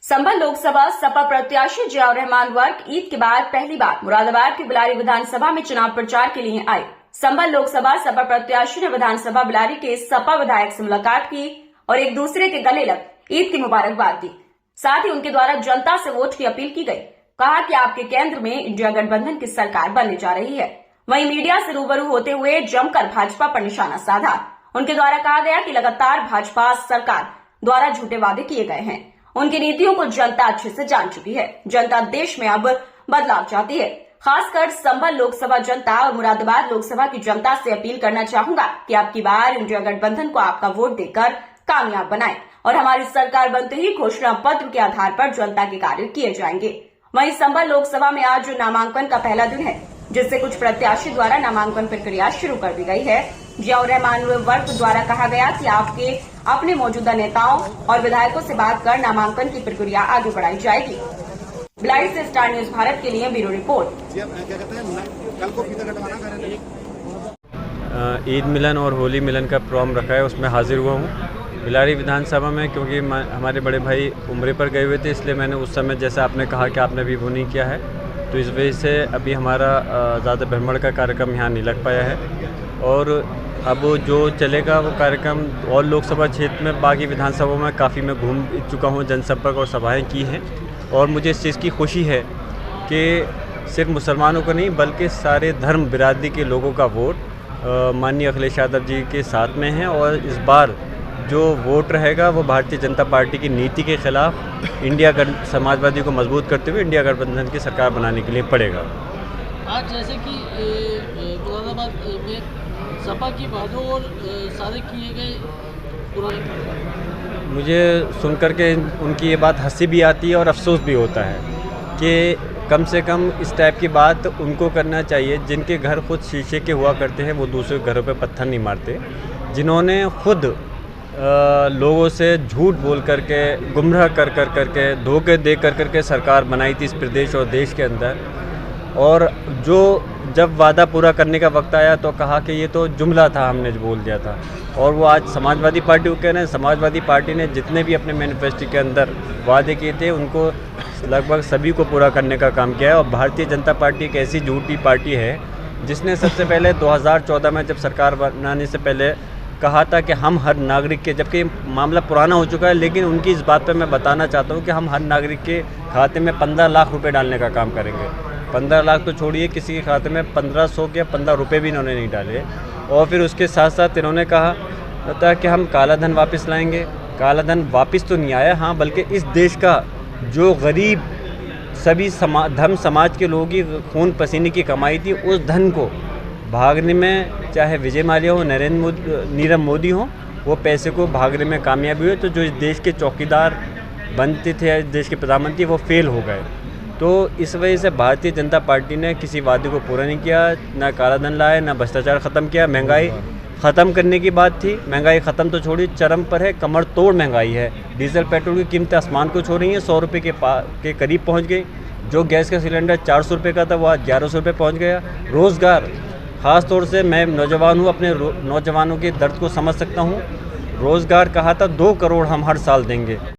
संभल लोकसभा सपा प्रत्याशी जियाउर रहमान वर्क ईद के बाद पहली बार मुरादाबाद की बिलारी विधानसभा में चुनाव प्रचार के लिए आए। संभल लोकसभा सपा प्रत्याशी ने विधानसभा बिलारी के सपा विधायक से मुलाकात की और एक दूसरे के गले लग ईद की मुबारकबाद दी। साथ ही उनके द्वारा जनता से वोट की अपील की गई। कहा कि आपके केंद्र में इंडिया गठबंधन की सरकार बनने जा रही है। वहीं मीडिया से रूबरू होते हुए जमकर भाजपा पर निशाना साधा। उनके द्वारा कहा गया कि लगातार भाजपा सरकार द्वारा झूठे वादे किए गए हैं। उनकी नीतियों को जनता अच्छे से जान चुकी है। जनता देश में अब बदलाव चाहती है। खासकर संभल लोकसभा जनता और मुरादाबाद लोकसभा की जनता से अपील करना चाहूंगा कि अब की बार इंडिया गठबंधन को आपका वोट देकर कामयाब बनाएं और हमारी सरकार बनते ही घोषणा पत्र के आधार पर जनता के कार्य किए जाएंगे। वहीं संभल लोकसभा में आज नामांकन का पहला दिन है, जिससे कुछ प्रत्याशी द्वारा नामांकन प्रक्रिया शुरू कर दी गई है। जियाउर रहमान वर्क द्वारा कहा गया कि आपके अपने मौजूदा नेताओं और विधायकों से बात कर नामांकन की प्रक्रिया आगे बढ़ाई जाएगी। बिलारी से स्टार न्यूज भारत के लिए ब्यूरो रिपोर्ट। ईद मिलन और होली मिलन का प्रोग्राम रखा है, उसमें हाजिर हुआ हूँ बिलारी विधानसभा में, क्योंकि हमारे बड़े भाई उम्रे पर गए हुए थे, इसलिए मैंने उस समय जैसा आपने कहा कि आपने अभी वो नहीं किया है, तो इस वजह से अभी हमारा ज़्यादा भ्रमण का कार्यक्रम यहाँ नहीं लग पाया है। और अब जो चलेगा वो कार्यक्रम और लोकसभा क्षेत्र में बाकी विधानसभाओं में काफ़ी मैं घूम चुका हूँ, जनसंपर्क और सभाएं की हैं, और मुझे इस चीज़ की खुशी है कि सिर्फ मुसलमानों को नहीं बल्कि सारे धर्म बिरादरी के लोगों का वोट माननीय अखिलेश यादव जी के साथ में है। और इस बार जो वोट रहेगा वो भारतीय जनता पार्टी की नीति के खिलाफ इंडिया समाजवादी को मजबूत करते हुए इंडिया गठबंधन की सरकार बनाने के लिए पड़ेगा। आज जैसे कि मुरादाबाद में सपा की बातों और सारे किए गए पुराने, मुझे सुनकर के उनकी ये बात हंसी भी आती है और अफसोस भी होता है कि कम से कम इस टाइप की बात उनको करना चाहिए जिनके घर खुद शीशे के हुआ करते हैं, वो दूसरे घरों पे पत्थर नहीं मारते, जिन्होंने खुद लोगों से झूठ बोल करके गुमराह कर करके धोखे दे करके सरकार बनाई थी इस प्रदेश और देश के अंदर। और जो जब वादा पूरा करने का वक्त आया तो कहा कि ये तो जुमला था, हमने जो बोल दिया था। और वो आज समाजवादी पार्टी को कह रहे हैं। समाजवादी पार्टी ने जितने भी अपने मैनिफेस्टो के अंदर वादे किए थे उनको लगभग सभी को पूरा करने का काम किया है। और भारतीय जनता पार्टी एक ऐसी झूठी पार्टी है जिसने सबसे पहले 2014 में जब सरकार बनाने से पहले कहा था कि हम हर नागरिक के, जबकि मामला पुराना हो चुका है, लेकिन उनकी इस बात पर मैं बताना चाहता हूँ कि हम हर नागरिक के खाते में 15 लाख रुपये डालने का काम करेंगे। 15 लाख तो छोड़िए, किसी के खाते में 1500 के 15 रुपये भी इन्होंने नहीं डाले। और फिर उसके साथ साथ इन्होंने कहा था कि हम काला धन वापस लाएंगे। काला धन वापस तो नहीं आया, हाँ, बल्कि इस देश का जो गरीब सभी धर्म समाज के लोगों की खून पसीने की कमाई थी, उस धन को भागने में चाहे विजय माल्या हो, नीरव मोदी हो, वो पैसे को भागने में कामयाबी हुए। तो जो इस देश के चौकीदार बनते थे, इस देश के प्रधानमंत्री, वो फेल हो गए। तो इस वजह से भारतीय जनता पार्टी ने किसी वादे को पूरा नहीं किया, ना काला धन लाया, ना भ्रष्टाचार ख़त्म किया। महंगाई ख़त्म करने की बात थी, महंगाई ख़त्म तो छोड़ी, चरम पर है, कमर तोड़ महंगाई है। डीजल पेट्रोल की कीमतें आसमान को छू रही हैं, 100 रुपये के करीब पहुंच गई। जो गैस का सिलेंडर 400 रुपये का था वो आज 1100 रुपये पहुँच गया। रोज़गार, ख़ास तौर से मैं नौजवान हूँ, अपने नौजवानों के दर्द को समझ सकता हूँ। रोज़गार कहा था 2 करोड़ हम हर साल देंगे।